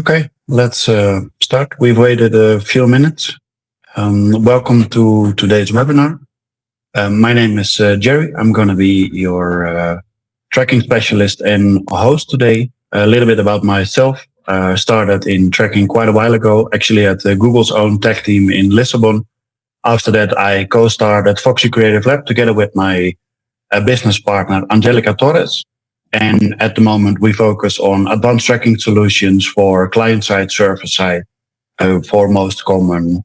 Okay, let's start. We've waited a few minutes. Welcome to today's webinar. My name is Jerry. I'm going to be your tracking specialist and host today. A little bit about myself. Started in tracking quite a while ago, actually at Google's own tech team in Lisbon. After that, I co-started Voxxy Creative Lab together with my business partner, Angelica Torres. And at the moment, we focus on advanced tracking solutions for client-side, server-side, for most common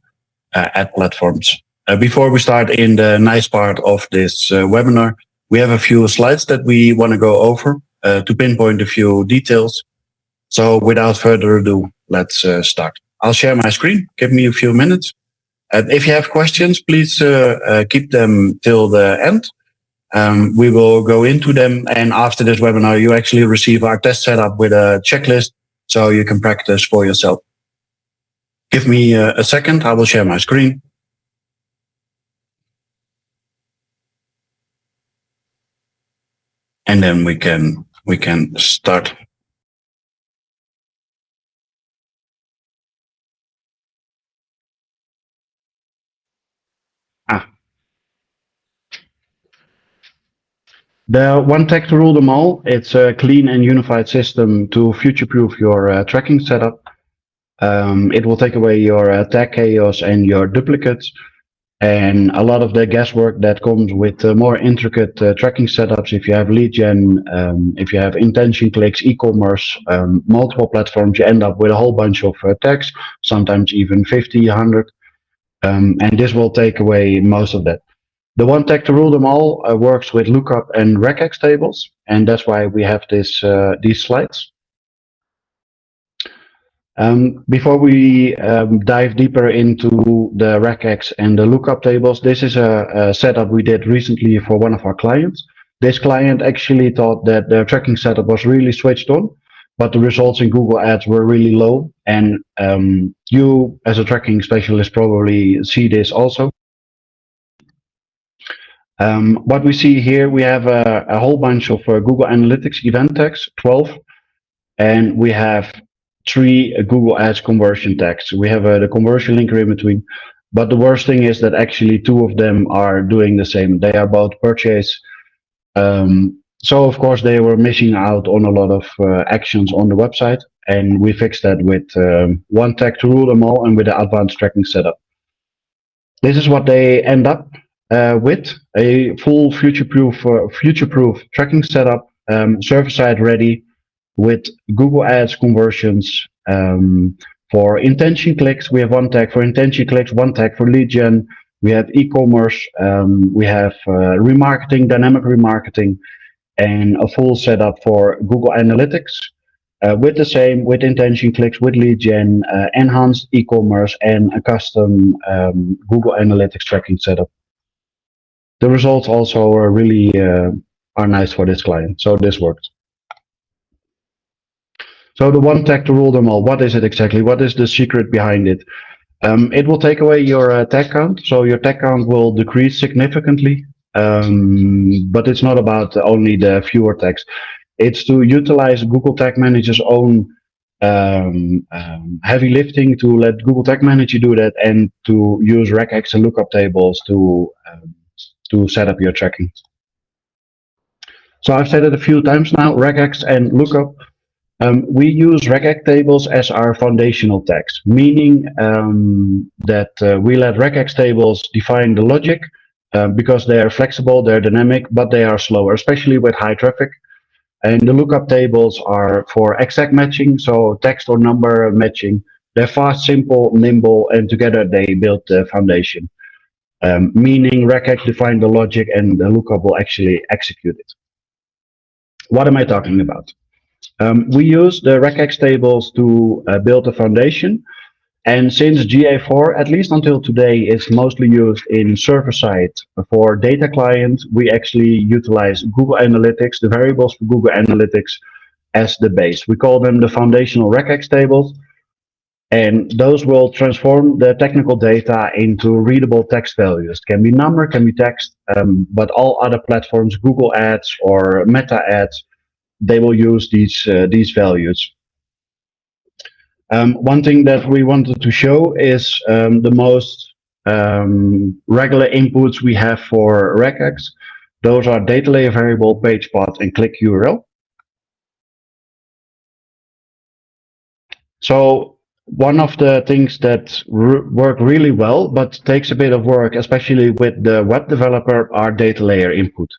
ad platforms. Before we start in the nice part of this webinar, we have a few slides that we want to go over to pinpoint a few details. So without further ado, let's start. I'll share my screen. Give me a few minutes. If you have questions, please keep them till the end. We will go into them, and after this webinar, you actually receive our test setup with a checklist so you can practice for yourself. Give me a second. I will share my screen. And then we can start. The one tech to rule them all. It's a clean and unified system to future-proof your tracking setup. It will take away your tag chaos and your duplicates, and a lot of the guesswork that comes with more intricate tracking setups. If you have lead gen, if you have intention clicks, e-commerce, multiple platforms, you end up with a whole bunch of tags, sometimes even 50, 100, and this will take away most of that. The one tag to rule them all works with lookup and regex tables, and that's why we have these slides. Before we dive deeper into the regex and the lookup tables, this is a setup we did recently for one of our clients. This client actually thought that their tracking setup was really switched on, but the results in Google Ads were really low. And you, as a tracking specialist, probably see this also. What we see here, we have a whole bunch of Google Analytics event tags, 12, and we have 3 Google Ads conversion tags. We have the conversion linker in between, but the worst thing is that actually 2 of them are doing the same. They are both purchase. So of course they were missing out on a lot of actions on the website, and we fixed that with one tag to rule them all and with the advanced tracking setup. This is what they end up with: a full future-proof tracking setup, server-side ready, with Google Ads conversions. For intention clicks, we have one tag for intention clicks, one tag for lead gen. We have e-commerce, we have remarketing, dynamic remarketing, and a full setup for Google Analytics. With the same, with intention clicks, with lead gen, enhanced e-commerce, and a custom Google Analytics tracking setup. The results also are really are nice for this client, so this worked. So the one tag to rule them all, what is it exactly? What is the secret behind it? It will take away your tag count, so your tag count will decrease significantly, but it's not about only the fewer tags. It's to utilize Google Tag Manager's own heavy lifting to let Google Tag Manager do that, and to use regex and lookup tables to set up your tracking. So I've said it a few times now, regex and lookup. We use regex tables as our foundational tags, meaning that we let regex tables define the logic because they are flexible, they're dynamic, but they are slower, especially with high traffic. And the lookup tables are for exact matching, so text or number matching. They're fast, simple, nimble, and together they build the foundation. Meaning regex define the logic and the lookup will actually execute it. What am I talking about? We use the regex tables to build a foundation, and since GA4, at least until today, is mostly used in server-side for data client, we actually utilize Google Analytics, the variables for Google Analytics, as the base. We call them the foundational regex tables, and those will transform the technical data into readable text values. Can be number, can be text, but all other platforms, Google Ads or Meta Ads, they will use these values. One thing that we wanted to show is the most regular inputs we have for regex. Those are data layer variable, page path, and click URL. So one of the things that work really well, but takes a bit of work, especially with the web developer, are data layer input.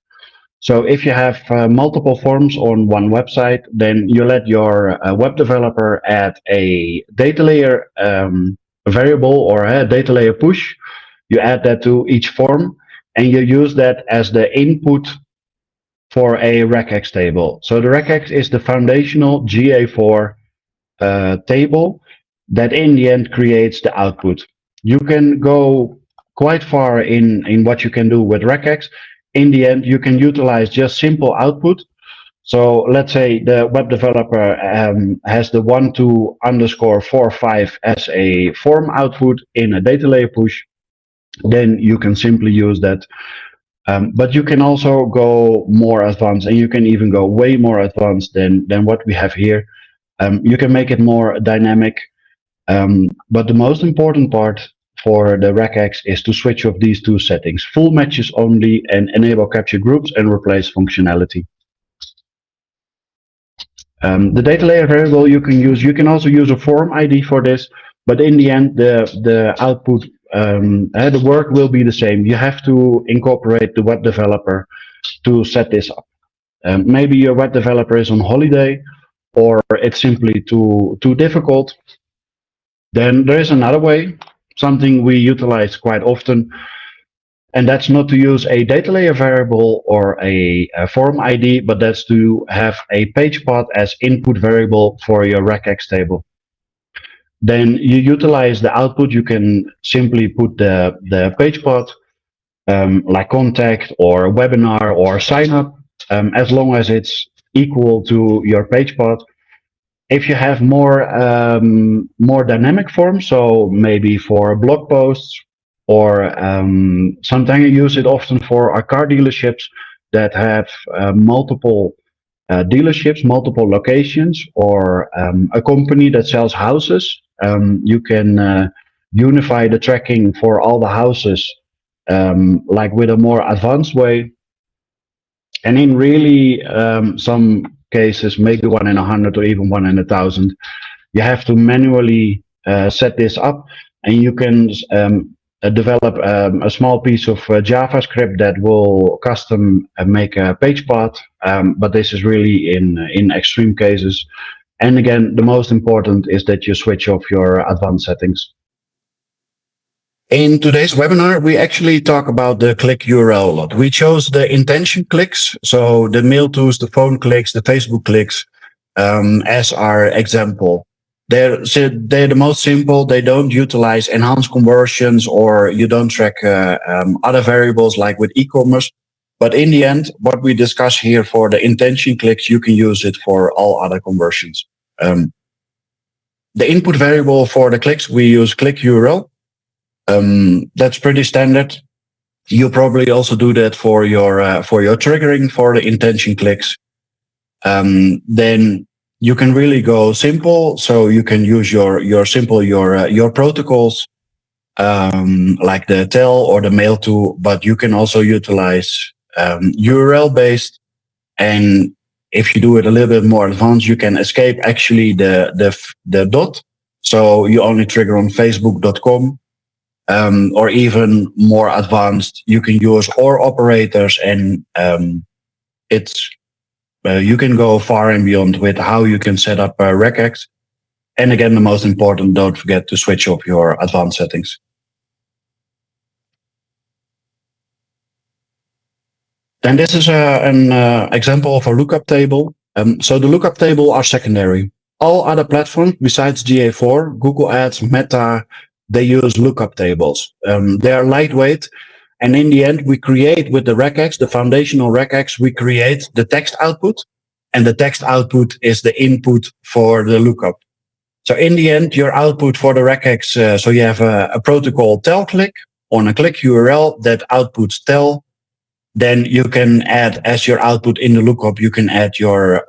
So if you have multiple forms on one website, then you let your web developer add a data layer variable or a data layer push. You add that to each form, and you use that as the input for a regex table. So the regex is the foundational GA4 table that in the end creates the output. You can go quite far in what you can do with regex. In the end, you can utilize just simple output. So let's say the web developer has the 12_45 as a form output in a data layer push. Then you can simply use that. But you can also go more advanced, and you can even go way more advanced than what we have here. You can make it more dynamic. But the most important part for the regex is to switch off these two settings: full matches only and enable capture groups and replace functionality. The data layer variable you can use, you can also use a form ID for this, but in the end, the output, the work will be the same. You have to incorporate the web developer to set this up. Maybe your web developer is on holiday, or it's simply too difficult. Then there is another way, something we utilize quite often, and that's not to use a data layer variable or a form ID, but that's to have a page path as input variable for your regex table. Then you utilize the output. You can simply put the page path like contact or webinar or sign up, as long as it's equal to your page path. If you have more dynamic forms, so maybe for blog posts, or sometimes you use it often for our car dealerships that have multiple dealerships, multiple locations, or a company that sells houses. You can unify the tracking for all the houses, like with a more advanced way. And in really some cases, maybe 1 in 100 or even 1 in 1,000, you have to manually set this up, and you can develop a small piece of JavaScript that will custom make a page path, but this is really in extreme cases. And again, the most important is that you switch off your advanced settings. In today's webinar, we actually talk about the click URL a lot. We chose the intention clicks, so the mail tools, the phone clicks, the Facebook clicks, as our example. They're the most simple. They don't utilize enhanced conversions, or you don't track other variables like with e-commerce. But in the end, what we discuss here for the intention clicks, you can use it for all other conversions. The input variable for the clicks, we use click URL. That's pretty standard. You probably also do that for your triggering for the intention clicks. Then you can really go simple. So you can use your protocols, like the tell or the mail tool, but you can also utilize URL based. And if you do it a little bit more advanced, you can escape actually the dot. So you only trigger on facebook.com. Or even more advanced, you can use OR operators, and you can go far and beyond with how you can set up regex. And again, the most important, don't forget to switch off your advanced settings. Then this is an example of a lookup table. So the lookup table are secondary. All other platforms besides GA4, Google Ads, Meta, they use lookup tables. They are lightweight, and in the end, we create with the regex, the foundational regex, we create the text output, and the text output is the input for the lookup. So in the end, your output for the regex, so you have a protocol tell click on a click URL that outputs tell. Then you can add, as your output in the lookup, you can add your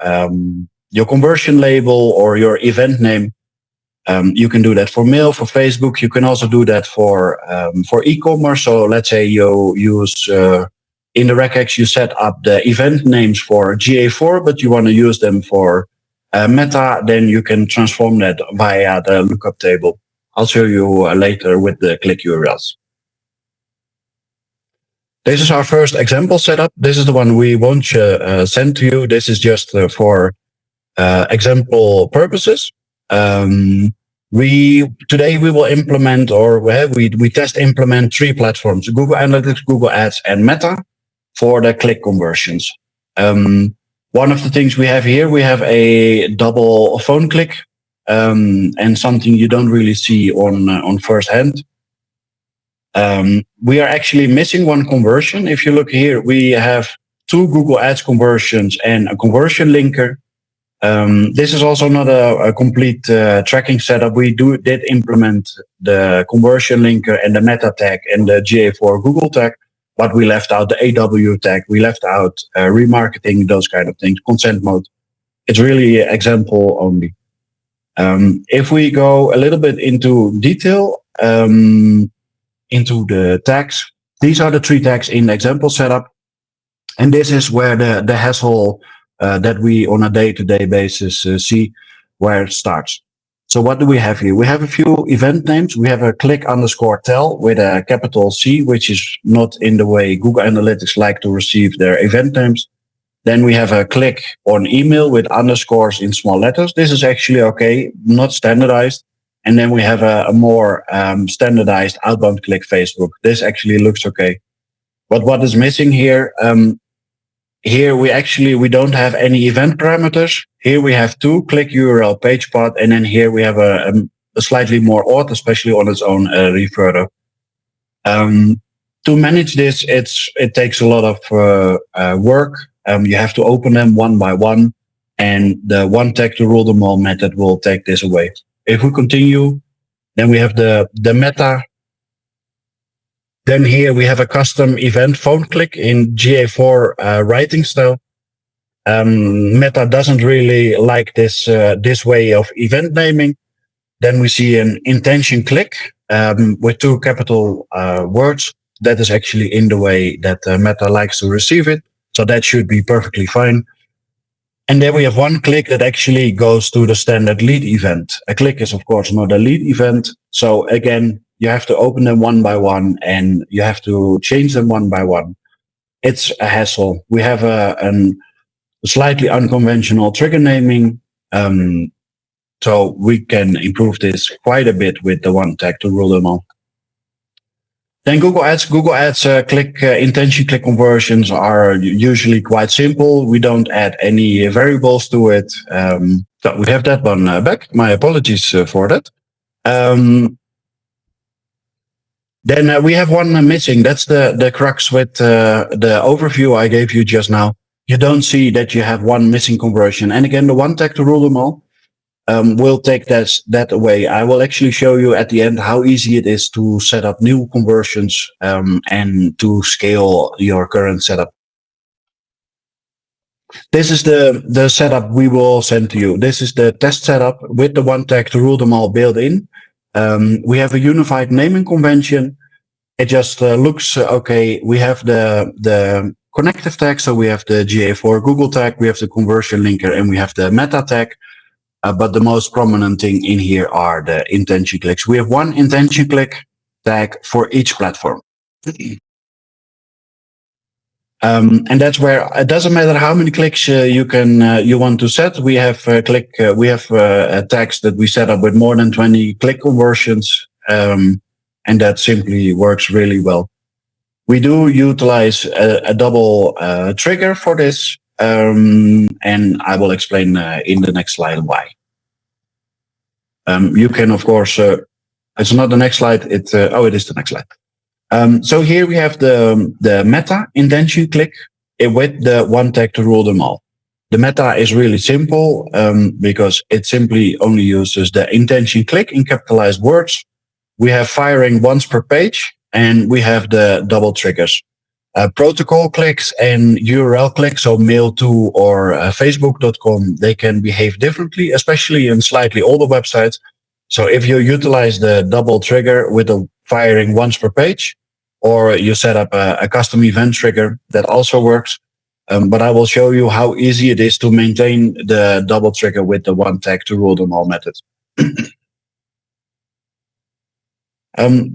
conversion label or your event name. You can do that for mail, for Facebook. You can also do that for e-commerce. So let's say you use in the regex you set up the event names for GA4, but you want to use them for Meta. Then you can transform that via the lookup table. I'll show you later with the click URLs. This is our first example setup. This is the one we won't send to you. This is just for example purposes. Today we will implement, or we test implement 3 platforms: Google Analytics, Google Ads, and Meta for the click conversions. One of the things we have here, we have a double phone click, and something you don't really see on first hand. We are actually missing one conversion. If you look here, we have 2 Google Ads conversions and a conversion linker. This is also not a complete tracking setup. We did implement the conversion linker and the meta tag and the GA4 Google tag, but we left out the AW tag. We left out remarketing, those kind of things, consent mode. It's really example only. If we go a little bit into detail, into the tags, these are the 3 tags in the example setup. And this is where the hassle that we on a day-to-day basis see where it starts. So what do we have here? We have a few event names. We have a click_tell with a capital C, which is not in the way Google Analytics like to receive their event names. Then we have a click on email with underscores in small letters. This is actually okay, not standardized. And then we have a more standardized outbound click Facebook. This actually looks okay. But what is missing here? Here we don't have any event parameters. Here we have 2 click URL page path, and then here we have a slightly more auth, especially on its own referrer. To manage this, it takes a lot of work. You have to open them one by one, and the one tag to rule them all method will take this away. If we continue, then we have the meta. Then here we have a custom event phone click in GA4 writing style. Meta doesn't really like this way of event naming. Then we see an intention click with 2 capital words. That is actually in the way that Meta likes to receive it. So that should be perfectly fine. And then we have one click that actually goes to the standard lead event. A click is, of course, not a lead event. So again, you have to open them one by one and you have to change them one by one. It's a hassle. We have a slightly unconventional trigger naming. So we can improve this quite a bit with the one tag to rule them all. Then Google Ads. Google Ads intention click conversions are usually quite simple. We don't add any variables to it. So we have that one back. My apologies for that. Then we have one missing. That's the crux with the overview I gave you just now. You don't see that you have one missing conversion. And again, the one tag to rule them all will take that away. I will actually show you at the end how easy it is to set up new conversions and to scale your current setup. This is the setup we will send to you. This is the test setup with the one tag to rule them all built in. We have a unified naming convention. It just looks okay. We have the connective tag. So we have the GA4 Google tag, we have the conversion linker, and we have the meta tag. But the most prominent thing in here are the intention clicks. We have one intention click tag for each platform. And that's where it doesn't matter how many clicks you want to set. We have tags that we set up with more than 20 click conversions, and that simply works really well. We do utilize a double trigger for this, and I will explain in the next slide why. You can, of course, it's not the next slide. It is the next slide. So here we have the meta intention click with the one tag to rule them all. The meta is really simple because it simply only uses the intention click in capitalized words. We have firing once per page, and we have the double triggers. Protocol clicks and URL clicks, so mail to or facebook.com, they can behave differently, especially in slightly older websites. So if you utilize the double trigger with the firing once per page, or you set up a custom event trigger, that also works. But I will show you how easy it is to maintain the double trigger with the one tag to rule them all method.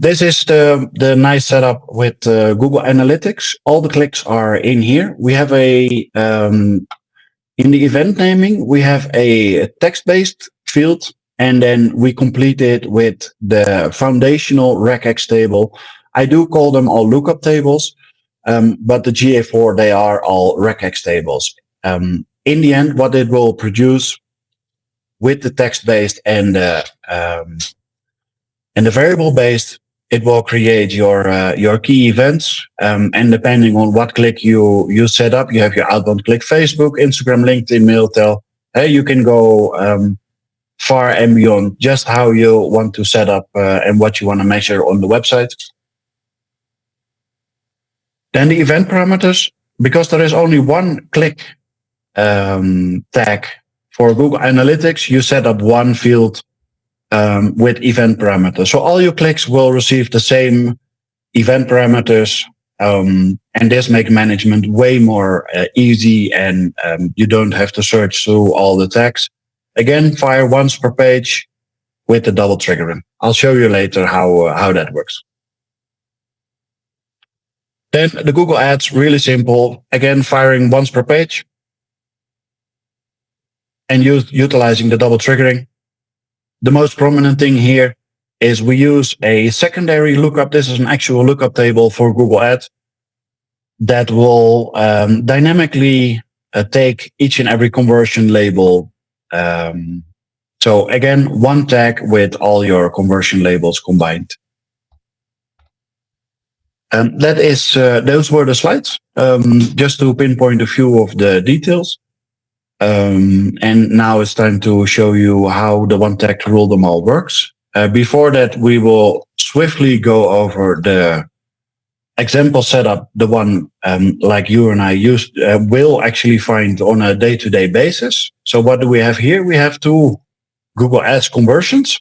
This is the nice setup with Google Analytics. All the clicks are in here. We have in the event naming, we have a text-based field, and then we complete it with the foundational regex table. I do call them all lookup tables, but the GA4, they are all regex tables. In the end, what it will produce with the text-based and the variable-based, it will create your key events, and depending on what click you set up, you have your outbound click Facebook, Instagram, LinkedIn, Mailtel. Hey, you can go far and beyond just how you want to set up and what you want to measure on the website. Then the event parameters, because there is only one click tag for Google Analytics, you set up one field with event parameters. So all your clicks will receive the same event parameters, and this makes management way more easy, and you don't have to search through all the tags. Again, fire once per page with the double triggering. I'll show you later how that works. Then the Google Ads, really simple. Again, firing once per page and utilizing the double triggering. The most prominent thing here is we use a secondary lookup. This is an actual lookup table for Google Ads that will dynamically take each and every conversion label. So again, one tag with all your conversion labels combined. That is, those were the slides, just to pinpoint a few of the details. And now it's time to show you how the one tag to rule them all works. Before that, we will swiftly go over the example setup, the one like you and I used will actually find on a day-to-day basis. So what do we have here? We have two Google Ads conversions.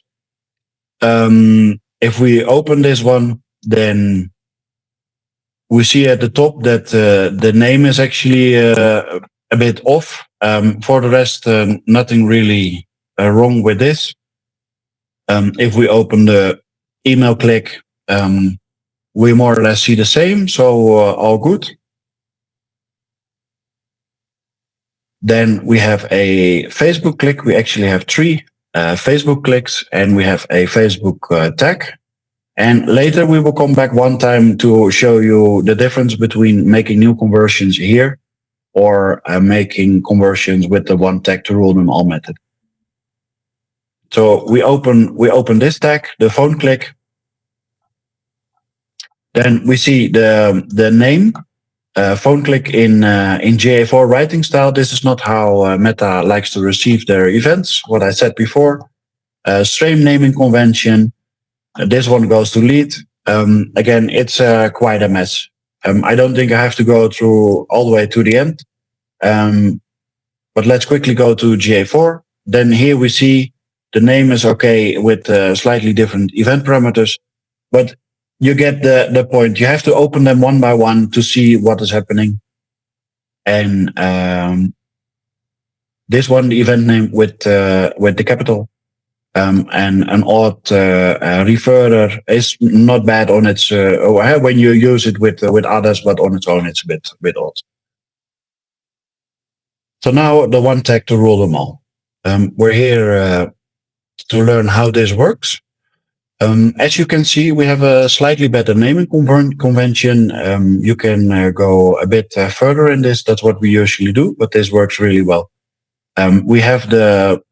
If we open this one, then we see at the top that the name is actually a bit off. For the rest, nothing really wrong with this. If we open the email click, we more or less see the same, so all good. Then we have a Facebook click. We actually have three Facebook clicks, and we have a Facebook tag. And later we will come back one time to show you the difference between making new conversions here or making conversions with the one tag to rule them all method. So we open this tag, the phone click. Then we see the name, phone click in GA4 writing style. This is not how Meta likes to receive their events. What I said before, stream naming convention. This one goes to lead. Again, it's quite a mess. I don't think I have to go through all the way to the end. But let's quickly go to GA4. Then here we see the name is okay with slightly different event parameters, but you get the point. You have to open them one by one to see what is happening. And this one, the event name with the capital. And an odd referrer is not bad on its when you use it with others, but on its own it's a bit odd. So now the one tag to rule them all. We're here to learn how this works. As you can see, we have a slightly better naming convention. You can go a bit further in this. That's what we usually do, but this works really well. We have the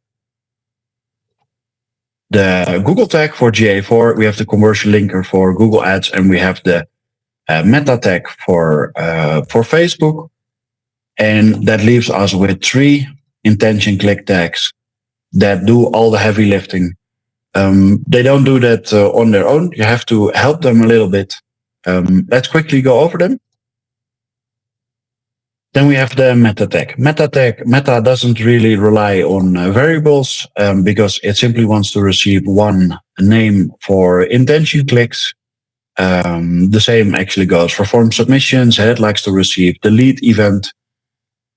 Google tag for GA4, we have the conversion linker for Google Ads, and we have the meta tag for Facebook. And that leaves us with three intention click tags that do all the heavy lifting. They don't do that on their own. You have to help them a little bit. Let's quickly go over them. Then we have the meta tag. Meta doesn't really rely on variables because it simply wants to receive one name for intention clicks. The same actually goes for form submissions. It likes to receive the lead event.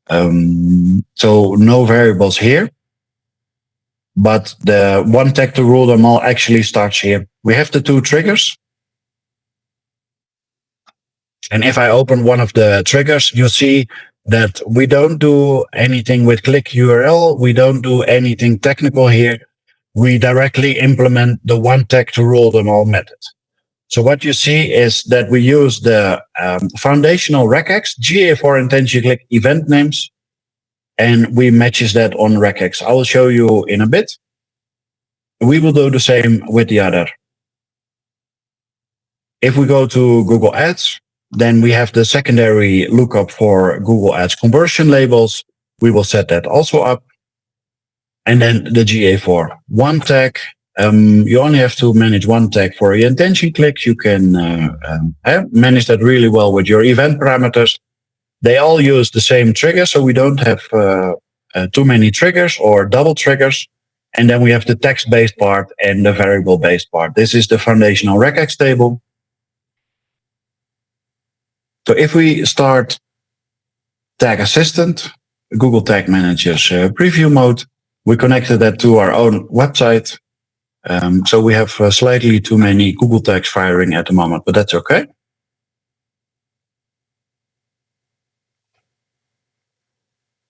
So no variables here. But the one tag to rule them all actually starts here. We have the two triggers. And if I open one of the triggers, you see that we don't do anything with click URL. We don't do anything technical here. We directly implement the one tag to rule them all method. So what you see is that we use the foundational regex, GA4 intention click event names, and we matches that on regex. I will show you in a bit. We will do the same with the other. If we go to Google Ads, then we have the secondary lookup for Google Ads conversion labels. We will set that also up. And then the GA4 one tag. You only have to manage one tag for your intention clicks. You can manage that really well with your event parameters. They all use the same trigger, so we don't have too many triggers or double triggers. And then we have the text-based part and the variable-based part. This is the foundational regex table. So if we start Tag Assistant, Google Tag Manager's preview mode, we connected that to our own website. So we have slightly too many Google tags firing at the moment, but that's okay.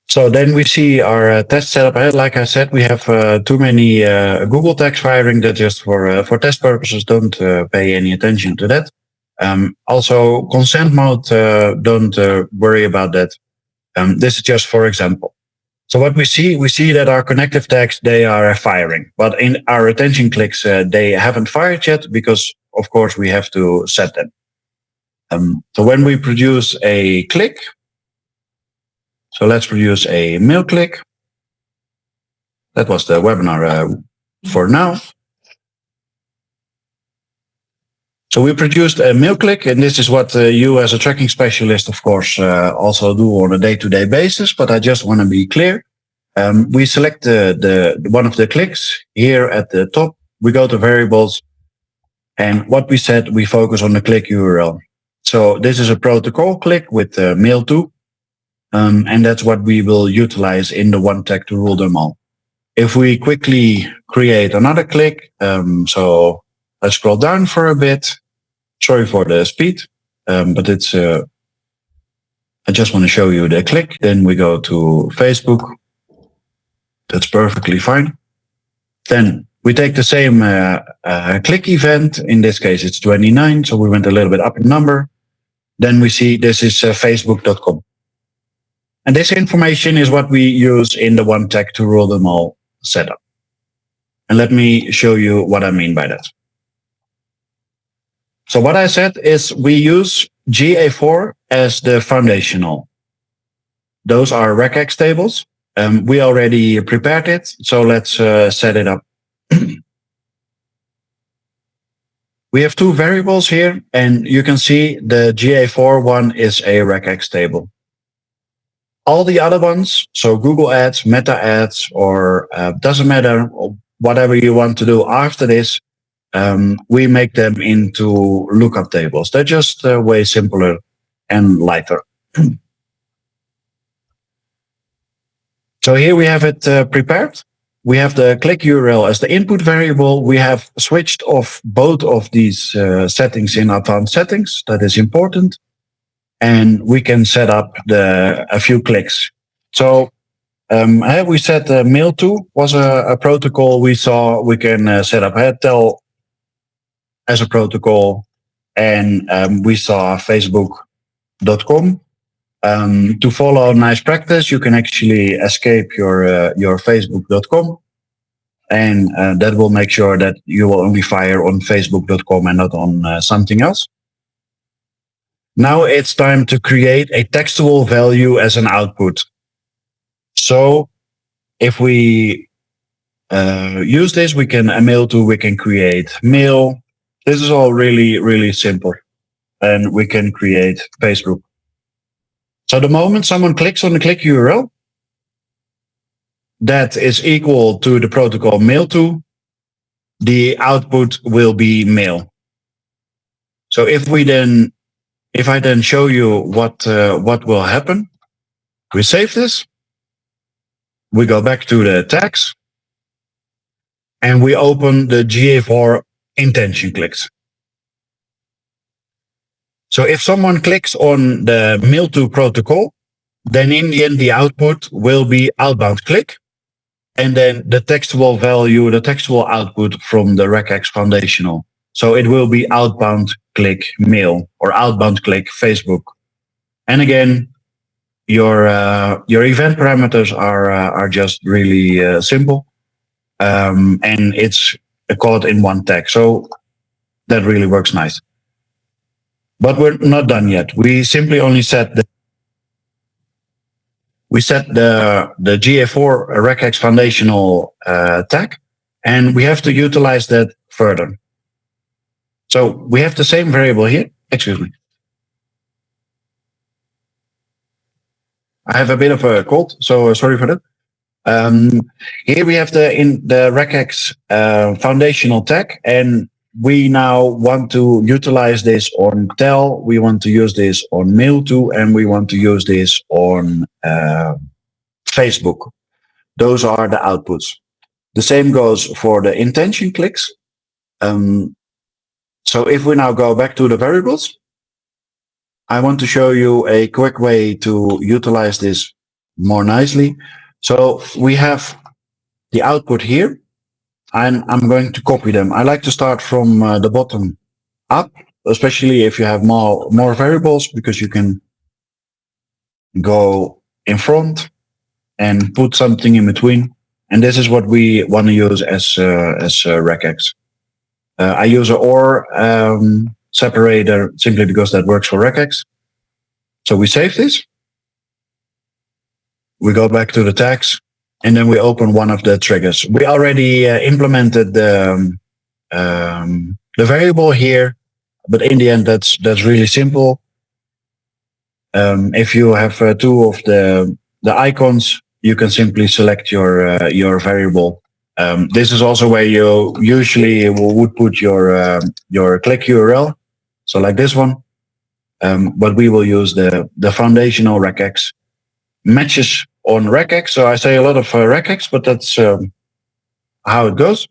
So then we see our test setup. Like I said, we have too many Google tags firing. That just for test purposes. Don't pay any attention to that. Also, consent mode, don't worry about that. This is just for example. So what we see that our connective tags, they are firing, but in our attention clicks, they haven't fired yet because, of course, we have to set them. So when we produce a click, so let's produce a mail click. That was the webinar for now. So we produced a mail click, and this is what you as a tracking specialist, of course, also do on a day-to-day basis. But I just want to be clear. We select the one of the clicks here at the top. We go to variables, and what we said, we focus on the click URL. So this is a protocol click with mail to, and that's what we will utilize in the one tag to rule them all. If we quickly create another click, so let's scroll down for a bit. Sorry for the speed, but it's. I just want to show you the click. Then we go to Facebook. That's perfectly fine. Then we take the same click event. In this case, it's 29. So we went a little bit up in number. Then we see this is facebook.com. And this information is what we use in the one tag to rule them all setup. And let me show you what I mean by that. So what I said is we use GA4 as the foundational. Those are regex tables. We already prepared it, so let's set it up. We have two variables here, and you can see the GA4 one is a regex table. All the other ones, so Google Ads, Meta Ads, or doesn't matter, whatever you want to do after this, we make them into lookup tables. They're just way simpler and lighter. So here we have it prepared. We have the click URL as the input variable. We have switched off both of these settings in advanced settings. That is important. And we can set up a few clicks. So we said mail to was a protocol we saw. We can set up tell as a protocol, and we saw facebook.com. To follow nice practice, you can actually escape your facebook.com, and that will make sure that you will only fire on facebook.com and not on something else. Now it's time to create a textual value as an output. So if we use this, we can we can create mail. This is all really, really simple. And we can create Facebook. So the moment someone clicks on the click URL, that is equal to the protocol mail to, the output will be mail. So if I then show you what will happen, we save this, we go back to the tags, and we open the GA4 intention clicks. So if someone clicks on the mail to protocol, then in the end, the output will be outbound click. And then the textual value, the textual output from the regex foundational. So it will be outbound click mail or outbound click Facebook. And again, your event parameters are just really simple. And it's caught in one tag. So that really works nice. But we're not done yet. We simply only set the GA4 regex foundational tag, and we have to utilize that further. So we have the same variable here. Excuse me. I have a bit of a cold, so sorry for that. Here we have the regex foundational tag, and we now want to utilize this on tell, we want to use this on mail to, and we want to use this on Facebook. Those are the outputs. The same goes for the intention clicks. So if we now go back to the variables, I want to show you a quick way to utilize this more nicely. So we have the output here, and I'm going to copy them. I like to start from the bottom up, especially if you have more variables, because you can go in front and put something in between. And this is what we want to use as regex. I use an OR separator simply because that works for regex. So we save this. We go back to the tags, and then we open one of the triggers. We already implemented the variable here, but in the end, that's really simple. If you have two of the icons, you can simply select your variable. This is also where you usually would put your click URL. So like this one, but we will use the foundational regex matches on regex. So I say a lot of regex, but that's how it goes.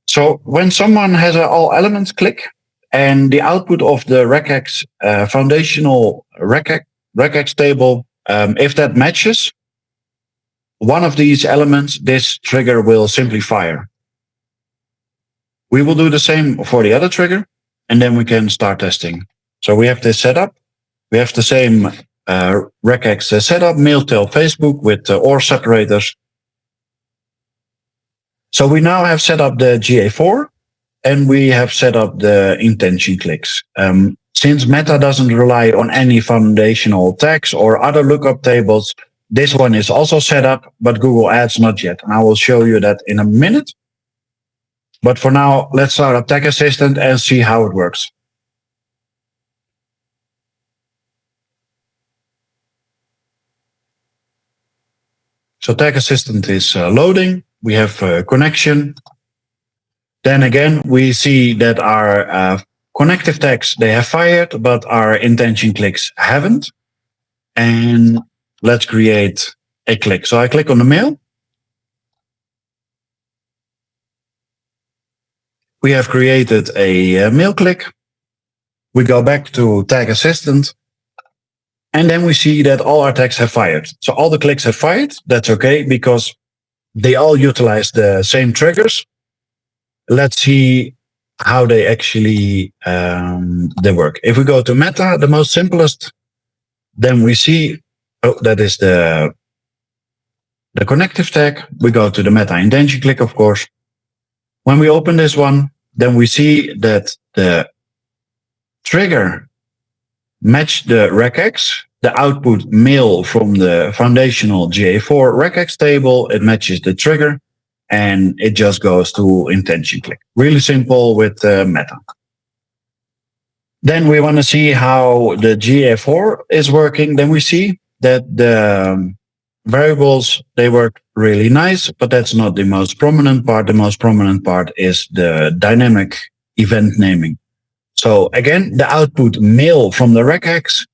So when someone has an all elements click and the output of the regex foundational regex table, if that matches one of these elements, this trigger will simply fire. We will do the same for the other trigger, and then we can start testing. So we have this setup. We have the same regex setup, mail tell Facebook with OR separators. So we now have set up the GA4, and we have set up the intention clicks. Since Meta doesn't rely on any foundational tags or other lookup tables, this one is also set up, but Google Ads not yet. And I will show you that in a minute. But for now, let's start up Tag Assistant and see how it works. So Tag Assistant is loading. We have a connection. Then again, we see that our connective tags, they have fired, but our intention clicks haven't. And let's create a click. So I click on the mail. We have created a mail click. We go back to Tag Assistant. And then we see that all our tags have fired. So all the clicks have fired. That's okay, because they all utilize the same triggers. Let's see how they actually they work. If we go to Meta, the most simplest, then we see, oh, that is the connective tag. We go to the Meta intention click, of course. When we open this one, then we see that the trigger matched the regex, the output mail from the foundational GA4 regex table. It matches the trigger, and it just goes to intention click. Really simple with Meta. Then we want to see how the GA4 is working. Then we see that the variables, they work really nice, but that's not the most prominent part. The most prominent part is the dynamic event naming. So again, the output mail from the regex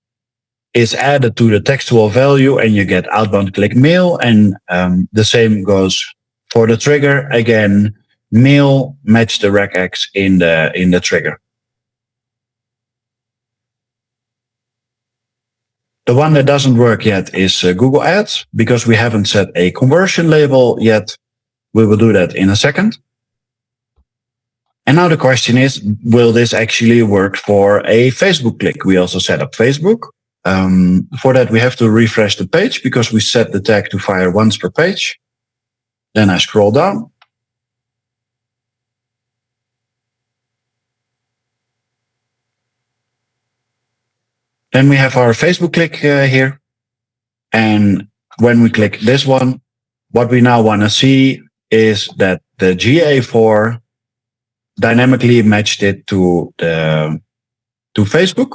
is added to the textual value and you get outbound click mail. And the same goes for the trigger. Again, mail match the regex in the trigger. The one that doesn't work yet is Google Ads because we haven't set a conversion label yet. We will do that in a second. And now the question is, will this actually work for a Facebook click? We also set up Facebook. For that, we have to refresh the page because we set the tag to fire once per page. Then I scroll down. Then we have our Facebook click here. And when we click this one, what we now want to see is that the GA4 dynamically matched it to Facebook.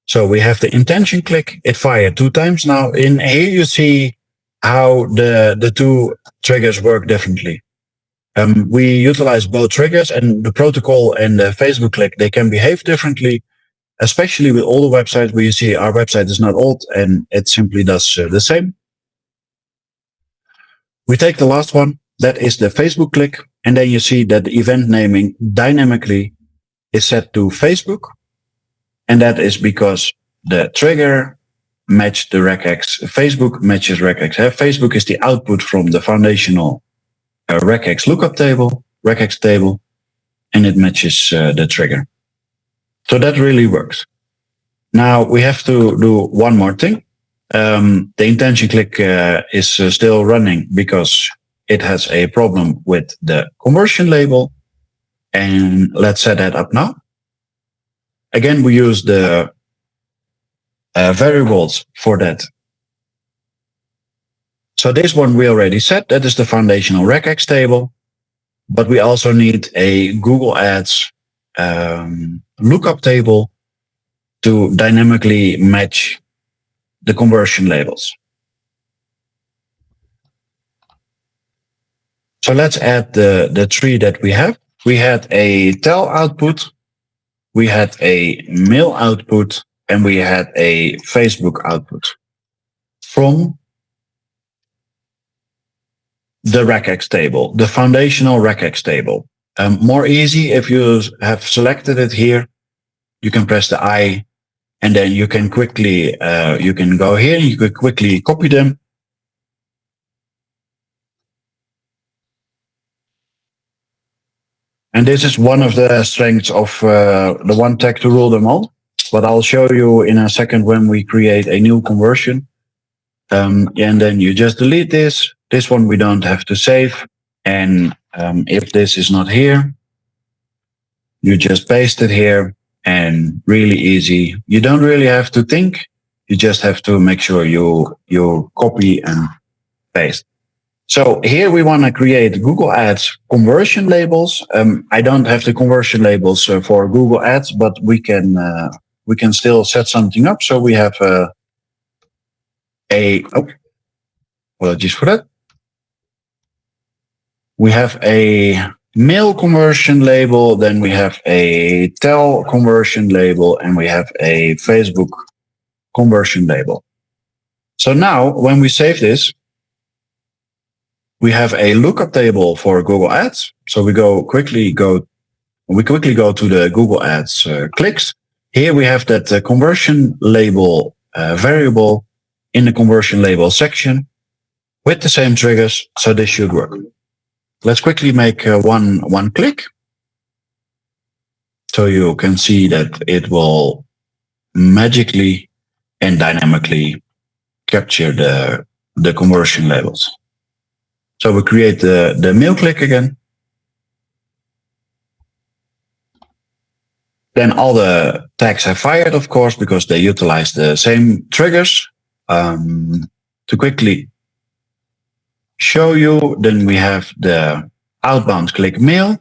So we have the intention click. It fired 2 times now. In here you see how the two triggers work differently. We utilize both triggers, and the protocol and the Facebook click, they can behave differently, especially with older websites where you see our website is not old and it simply does the same. We take the last one, that is the Facebook click, and then you see that the event naming dynamically is set to Facebook. And that is because the trigger matched the regex. Facebook matches regex. Facebook is the output from the foundational regex lookup table, regex table, and it matches the trigger. So that really works. Now we have to do one more thing. The intention click is still running because it has a problem with the conversion label. And let's set that up now. Again, we use the variables for that. So this one we already set. That is the foundational regex table. But we also need a Google Ads lookup table to dynamically match the conversion labels. So let's add the tree that we have. We had a tell output, we had a mail output, and we had a Facebook output from the regex table, the foundational regex table. More easy if you have selected it here, you can press the I, and then you can quickly, you can go here, you could quickly copy them. And this is one of the strengths of the one tag to rule them all. But I'll show you in a second when we create a new conversion. And then you just delete this. This one we don't have to save. And if this is not here, you just paste it here, and really easy. You don't really have to think. You just have to make sure you copy and paste. So here we want to create Google Ads conversion labels. I don't have the conversion labels for Google Ads, but we can still set something up. So we have apologies for that. We have a mail conversion label, then we have a tell conversion label, and we have a Facebook conversion label. So now when we save this, we have a lookup table for Google Ads. So we quickly go to the Google Ads clicks. Here we have that conversion label variable in the conversion label section with the same triggers. So this should work. Let's quickly make one click. So you can see that it will magically and dynamically capture the conversion labels. So we create the mail click again. Then all the tags have fired, of course, because they utilize the same triggers. To quickly show you, then we have the outbound click mail.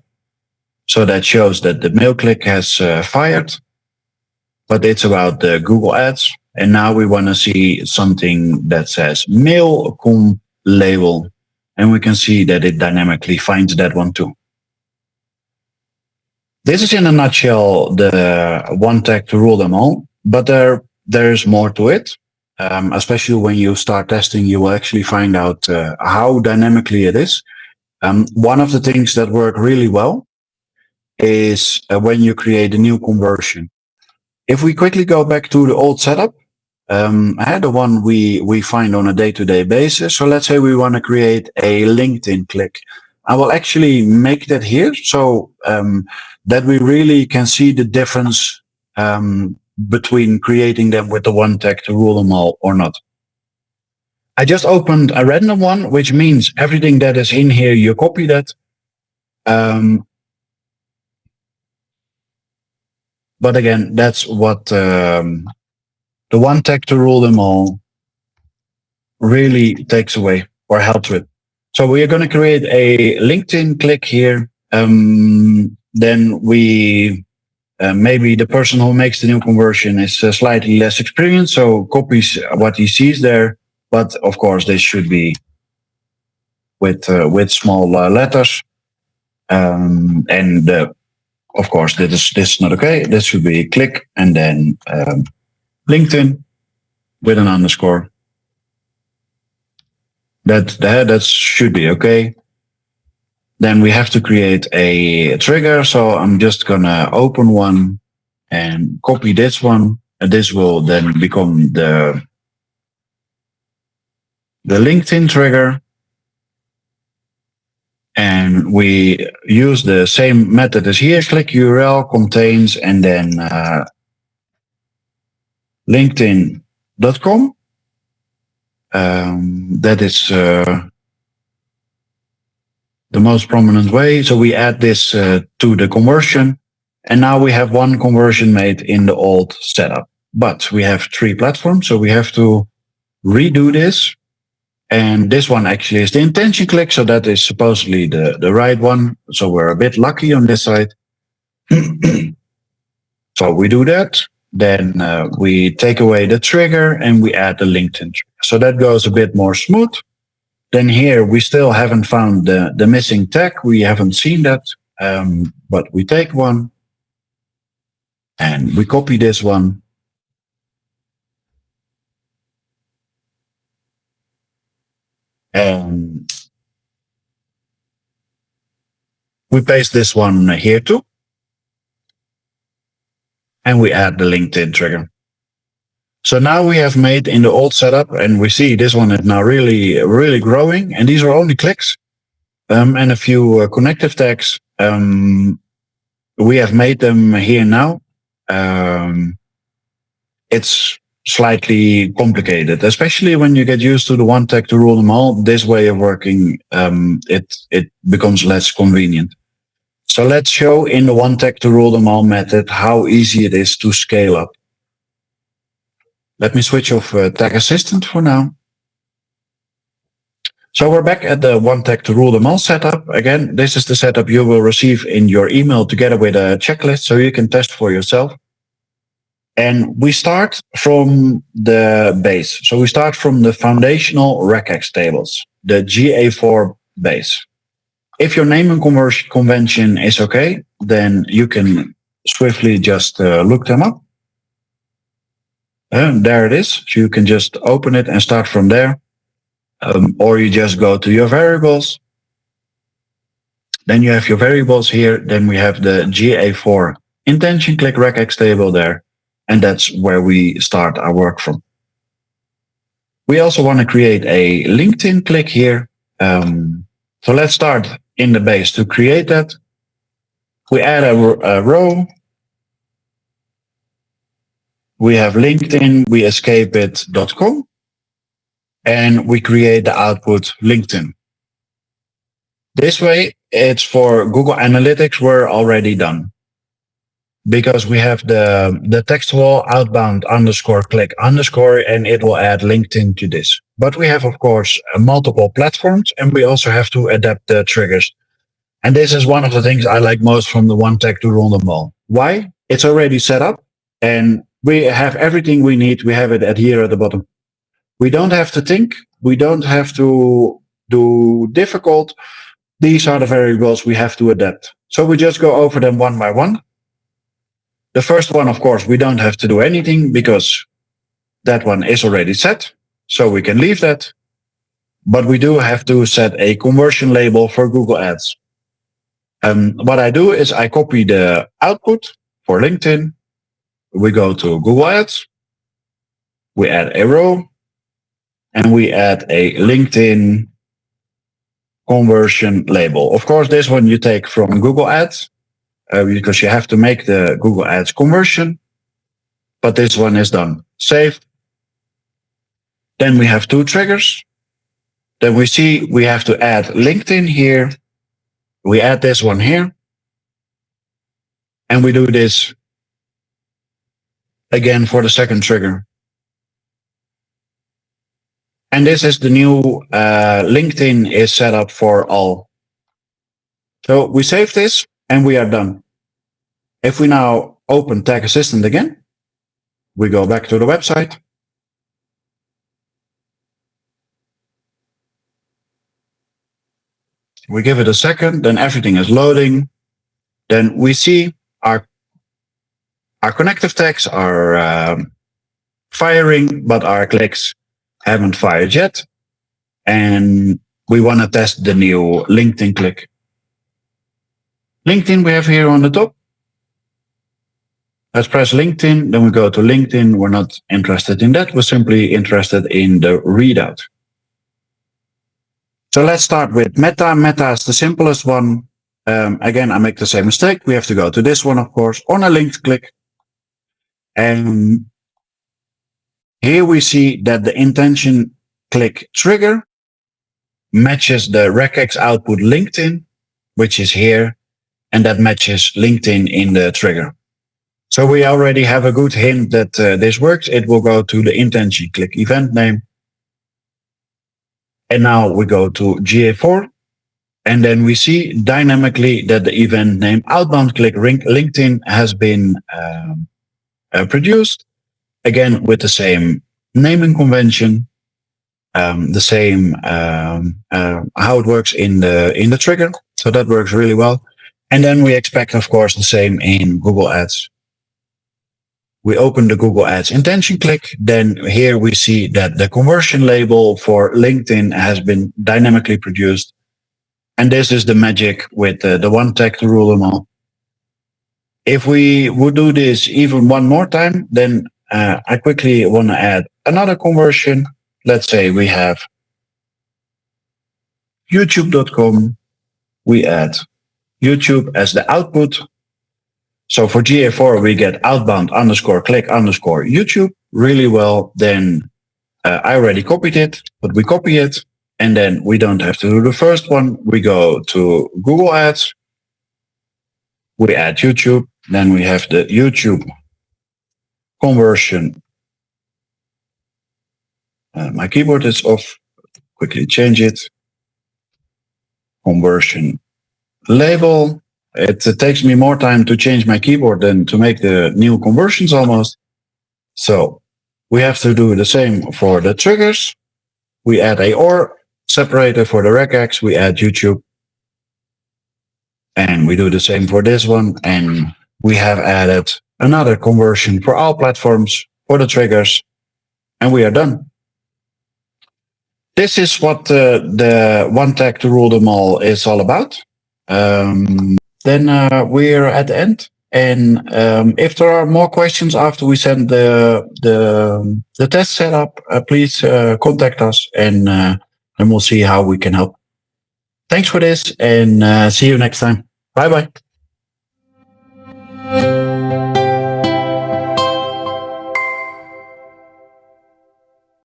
So that shows that the mail click has fired, but it's about the Google Ads. And now we want to see something that says mail com label. And we can see that it dynamically finds that one too. This is in a nutshell the one tag to rule them all, but there's more to it. Especially when you start testing, you will actually find out how dynamically it is. One of the things that work really well is when you create a new conversion. If we quickly go back to the old setup, the one we find on a day-to-day basis. So let's say we want to create a LinkedIn click. I will actually make that here so that we really can see the difference between creating them with the one tag to rule them all or not. I just opened a random one, which means everything that is in here, you copy that. But again, that's what the one tag to rule them all really takes away or helps with. So we are going to create a LinkedIn click here. Then we maybe the person who makes the new conversion is slightly less experienced, so copies what he sees there. But of course, this should be with small letters. And of course, this is not okay. This should be click and then LinkedIn with an underscore. That should be okay. Then we have to create a trigger. So I'm just gonna open one and copy this one. And this will then become the LinkedIn trigger. And we use the same method as here, click URL contains, and then linkedin.com. That is the most prominent way. So we add this to the conversion. And now we have one conversion made in the old setup. But we have 3 platforms, so we have to redo this. And this one actually is the intention click, so that is supposedly the right one. So we're a bit lucky on this side. So we do that. Then we take away the trigger and we add the LinkedIn trigger. So that goes a bit more smooth. Then here we still haven't found the missing tag. We haven't seen that, but we take one and we copy this one. And we paste this one here too. And we add the LinkedIn trigger. So now we have made in the old setup, and we see this one is now really, really growing. And these are only clicks and a few connective tags. We have made them here now. It's slightly complicated, especially when you get used to the one tag to rule them all. This way of working, it becomes less convenient. So let's show in the one tag to rule them all method how easy it is to scale up. Let me switch off Tag Assistant for now. So we're back at the one tag to rule them all setup. Again, this is the setup you will receive in your email together with a checklist so you can test for yourself. And we start from the base. So we start from the foundational regex tables, the GA4 base. If your naming convention is okay, then you can swiftly just look them up. There it is. So you can just open it and start from there. Or you just go to your variables. Then you have your variables here. Then we have the GA4 intention click regex table there. And that's where we start our work from. We also want to create a LinkedIn click here. So let's start in the base to create that. We add a row. We have LinkedIn, we escape it.com. And we create the output LinkedIn. This way, it's for Google Analytics, we're already done. Because we have the text wall outbound underscore click underscore, and it will add LinkedIn to this. But we have, of course, multiple platforms, and we also have to adapt the triggers. And this is one of the things I like most from the one tag to rule them all. Why? It's already set up and we have everything we need. We have it at here at the bottom. We don't have to think. We don't have to do difficult. These are the variables we have to adapt. So we just go over them one by one. The first one, of course, we don't have to do anything because that one is already set. So we can leave that. But we do have to set a conversion label for Google Ads. What I do is I copy the output for LinkedIn. We go to Google Ads. We add a row. And we add a LinkedIn conversion label. Of course, this one you take from Google Ads because you have to make the Google Ads conversion. But this one is done. Save. Then we have two triggers. Then we see we have to add LinkedIn here. We add this one here. And we do this again for the second trigger. And this is the new LinkedIn is set up for all. So we save this and we are done. If we now open Tag Assistant again, we go back to the website. We give it a second, then everything is loading. Then we see our connective tags are firing, but our clicks haven't fired yet. And we want to test the new LinkedIn click. LinkedIn we have here on the top. Let's press LinkedIn, then we go to LinkedIn. We're not interested in that. We're simply interested in the readout. So let's start with Meta. Meta is the simplest one. Again, I make the same mistake. We have to go to this one, of course, on a linked click. And here we see that the intention click trigger matches the regex output LinkedIn, which is here, and that matches LinkedIn in the trigger. So we already have a good hint that this works. It will go to the intention click event name. And now we go to GA4, and then we see dynamically that the event name outbound click LinkedIn has been produced. Again, with the same naming convention, the same how it works in the trigger. So that works really well. And then we expect, of course, the same in Google Ads. We open the Google Ads intention click. Then here we see that the conversion label for LinkedIn has been dynamically produced. And this is the magic with the one tag to rule them all. If we would do this even one more time, then I quickly want to add another conversion. Let's say we have youtube.com. We add YouTube as the output. So for GA4, we get outbound underscore click underscore YouTube really well. Then I already copied it, but we copy it. And then we don't have to do the first one. We go to Google Ads. We add YouTube. Then we have the YouTube conversion. My keyboard is off. Quickly change it. Conversion label. It takes me more time to change my keyboard than to make the new conversions almost. So we have to do the same for the triggers. We add a OR separator for the regex. We add YouTube. And we do the same for this one. And we have added another conversion for all platforms for the triggers. And we are done. This is what the one tag to rule them all is all about. Then we're at the end. And if there are more questions after we send the test setup, please contact us and then we'll see how we can help. Thanks for this and see you next time. Bye-bye.